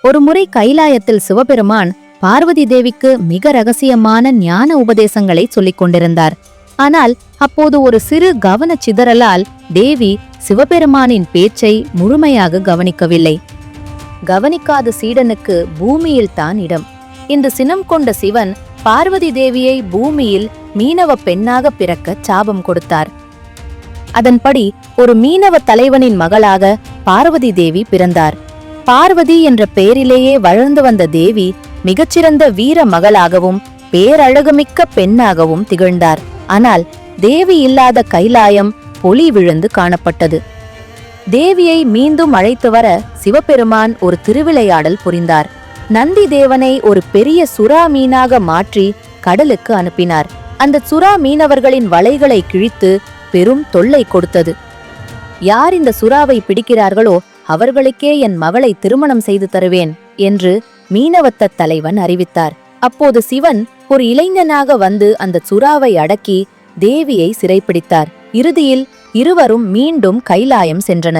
ஒருமுறை கைலாயத்தில் சிவபெருமான் பார்வதி தேவிக்கு மிக ரகசியமான ஞான உபதேசங்களை சொல்லிக் கொண்டிருந்தார். ஆனால் அப்போது ஒரு சிறு கவனச்சிதறலால் தேவி சிவபெருமானின் பேச்சை முழுமையாக கவனிக்கவில்லை. கவனிக்காத சீடனுக்கு பூமியில் தான் இடம். இன்று சினம் கொண்ட சிவன் பார்வதி தேவியை பூமியில் மீனவ பெண்ணாக பிறக்க சாபம் கொடுத்தார். அதன்படி ஒரு மீனவ தலைவனின் மகளாக பார்வதி தேவி பிறந்தார். பார்வதி என்ற பெயரிலேயே வளர்ந்து வந்த தேவி மிகச்சிறந்த வீர மகளாகவும் பேரழகுமிக்க பெண்ணாகவும் திகழ்ந்தார். ஆனால் தேவி இல்லாத கைலாயம் பொலி விழுந்து காணப்பட்டது. தேவியை மீண்டும் அழைத்து வர சிவபெருமான் ஒரு திருவிளையாடல் புரிந்தார். நந்தி தேவனை ஒரு பெரிய சுறா மீனாக மாற்றி கடலுக்கு அனுப்பினார். அந்த சுறா மீனவர்களின் வலைகளை கிழித்து பெரும் தொல்லை கொடுத்தது. யார் இந்த சுறாவை பிடிக்கிறார்களோ அவர்களுக்கே என் மகளை திருமணம் செய்து தருவேன் என்று மீனவத்த தலைவன் அறிவித்தார். அப்போது சிவன் ஒரு இளைஞனாக வந்து அந்த சுறாவை அடக்கி தேவியை சிறைப்பிடித்தார். இறுதியில் இருவரும் மீண்டும் கைலாயம் சென்றனர்.